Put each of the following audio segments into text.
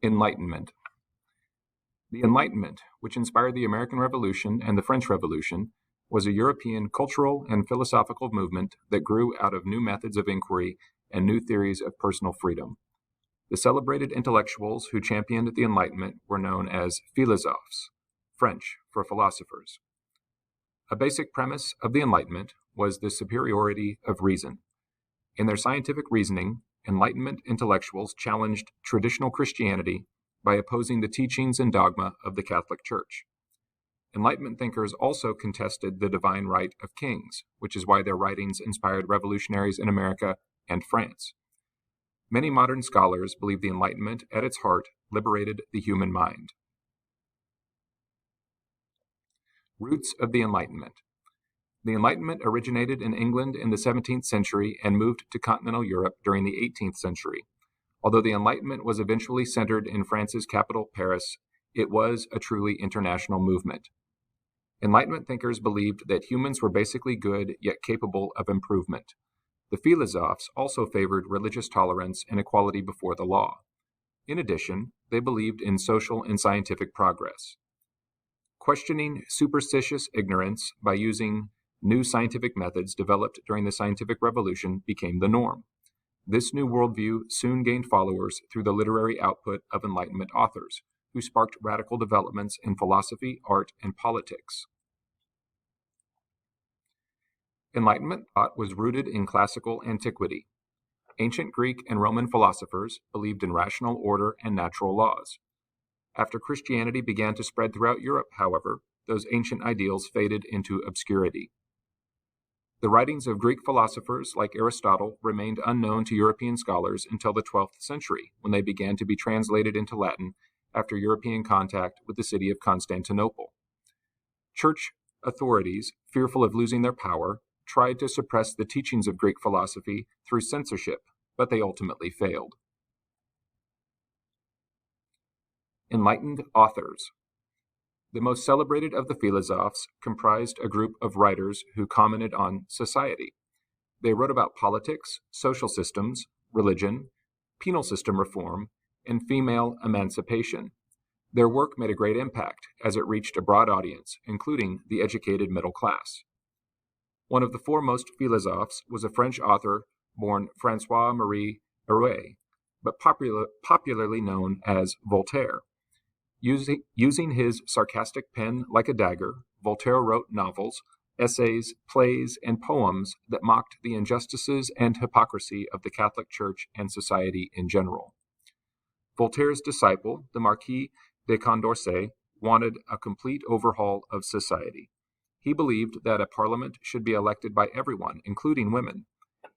Enlightenment. The Enlightenment, which inspired the American Revolution and the French Revolution, was a European cultural and philosophical movement that grew out of new methods of inquiry and new theories of personal freedom. The celebrated intellectuals who championed the Enlightenment were known as philosophes, French for philosophers. A basic premise of the Enlightenment was the superiority of reason. In their scientific reasoning, Enlightenment intellectuals challenged traditional Christianity by opposing the teachings and dogma of the Catholic Church. Enlightenment thinkers also contested the divine right of kings, which is why their writings inspired revolutionaries in America and France. Many modern scholars believe the Enlightenment, at its heart, liberated the human mind. Roots of the Enlightenment. The Enlightenment originated in England in the 17th century and moved to continental Europe during the 18th century. Although the Enlightenment was eventually centered in France's capital, Paris, it was a truly international movement. Enlightenment thinkers believed that humans were basically good, yet capable of improvement. The philosophes also favored religious tolerance and equality before the law. In addition, they believed in social and scientific progress. Questioning superstitious ignorance by using new scientific methods developed during the scientific revolution became the norm. This new worldview soon gained followers through the literary output of Enlightenment authors, who sparked radical developments in philosophy, art, and politics. Enlightenment thought was rooted in classical antiquity. Ancient Greek and Roman philosophers believed in rational order and natural laws. After Christianity began to spread throughout Europe, however, those ancient ideals faded into obscurity. The writings of Greek philosophers like Aristotle remained unknown to European scholars until the 12th century, when they began to be translated into Latin after European contact with the city of Constantinople. Church authorities, fearful of losing their power, tried to suppress the teachings of Greek philosophy through censorship, but they ultimately failed. Enlightened authors. The most celebrated of the philosophes comprised a group of writers who commented on society. They wrote about politics, social systems, religion, penal system reform, and female emancipation. Their work made a great impact as it reached a broad audience, including the educated middle class. One of the foremost philosophes was a French author born François-Marie Arouet, but popularly known as Voltaire. Using his sarcastic pen like a dagger, Voltaire wrote novels, essays, plays, and poems that mocked the injustices and hypocrisy of the Catholic Church and society in general. Voltaire's disciple, the Marquis de Condorcet, wanted a complete overhaul of society. He believed that a parliament should be elected by everyone, including women.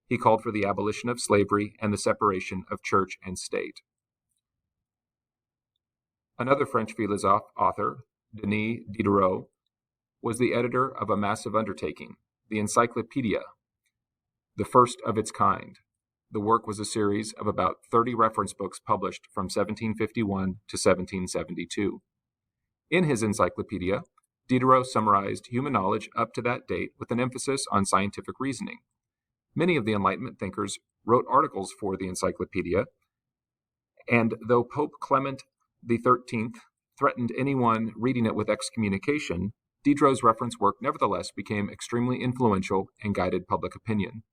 He called for the abolition of slavery and the separation of church and state. Another French philosophe author, Denis Diderot, was the editor of a massive undertaking, the Encyclopedia, the first of its kind. The work was a series of about 30 reference books published from 1751 to 1772. In his encyclopedia, Diderot summarized human knowledge up to that date with an emphasis on scientific reasoning. Many of the Enlightenment thinkers wrote articles for the encyclopedia, and though Pope Clement XIII threatened anyone reading it with excommunication, Diderot's reference work nevertheless became extremely influential and guided public opinion.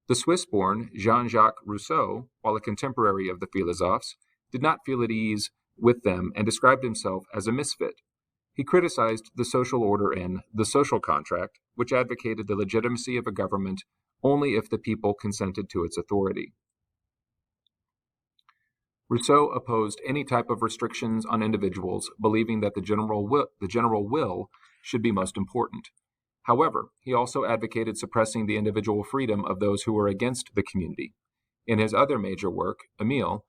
The Swiss-born Jean-Jacques Rousseau, while a contemporary of the philosophes, did not feel at ease with them and described himself as a misfit. He criticized the social order in The Social Contract, which advocated the legitimacy of a government only if the people consented to its authority. Rousseau opposed any type of restrictions on individuals, believing that the general will should be most important. However, he also advocated suppressing the individual freedom of those who were against the community. In his other major work, Emile,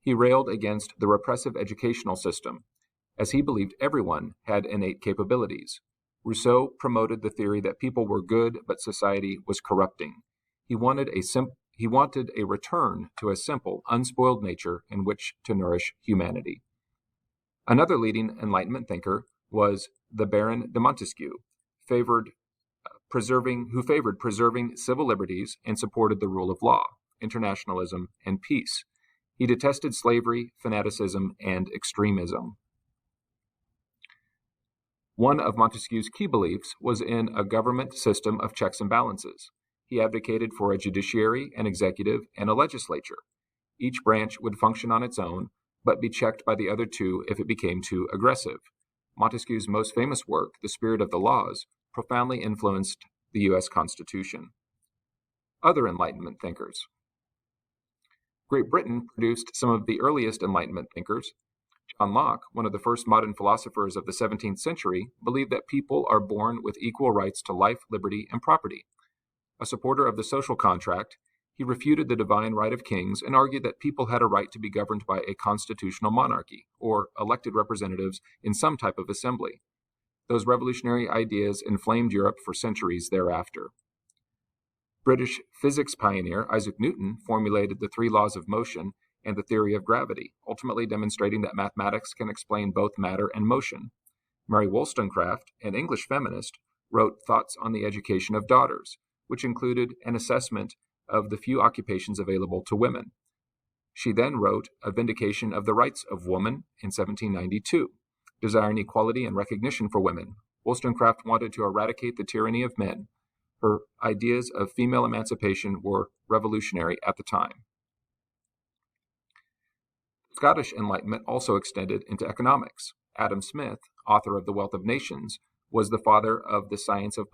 he railed against the repressive educational system, as he believed everyone had innate capabilities. Rousseau promoted the theory that people were good, but society was corrupting. He wanted a return to a simple, unspoiled nature in which to nourish humanity. Another leading Enlightenment thinker was the Baron de Montesquieu, who favored preserving civil liberties and supported the rule of law, internationalism, and peace. He detested slavery, fanaticism, and extremism. One of Montesquieu's key beliefs was in a government system of checks and balances. He advocated for a judiciary, an executive, and a legislature. Each branch would function on its own, but be checked by the other two if it became too aggressive. Montesquieu's most famous work, The Spirit of the Laws, profoundly influenced the U.S. Constitution. Other Enlightenment thinkers. Great Britain produced some of the earliest Enlightenment thinkers. John Locke, one of the first modern philosophers of the 17th century, believed that people are born with equal rights to life, liberty, and property. A supporter of the social contract, he refuted the divine right of kings and argued that people had a right to be governed by a constitutional monarchy, or elected representatives in some type of assembly. Those revolutionary ideas inflamed Europe for centuries thereafter. British physics pioneer Isaac Newton formulated the three laws of motion and the theory of gravity, ultimately demonstrating that mathematics can explain both matter and motion. Mary Wollstonecraft, an English feminist, wrote Thoughts on the Education of Daughters, which included an assessment of the few occupations available to women. She then wrote A Vindication of the Rights of Woman in 1792, desiring equality and recognition for women. Wollstonecraft wanted to eradicate the tyranny of men. Her ideas of female emancipation were revolutionary at the time. Scottish Enlightenment also extended into economics. Adam Smith, author of The Wealth of Nations, was the father of the science of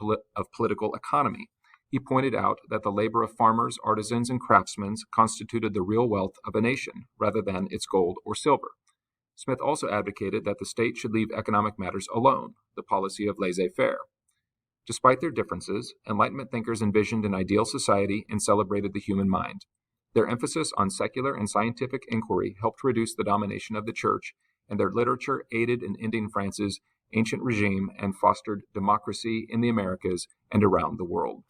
political economy. He pointed out that the labor of farmers, artisans, and craftsmen constituted the real wealth of a nation, rather than its gold or silver. Smith also advocated that the state should leave economic matters alone, the policy of laissez-faire. Despite their differences, Enlightenment thinkers envisioned an ideal society and celebrated the human mind. Their emphasis on secular and scientific inquiry helped reduce the domination of the church, and their literature aided in ending France's ancient regime and fostered democracy in the Americas and around the world.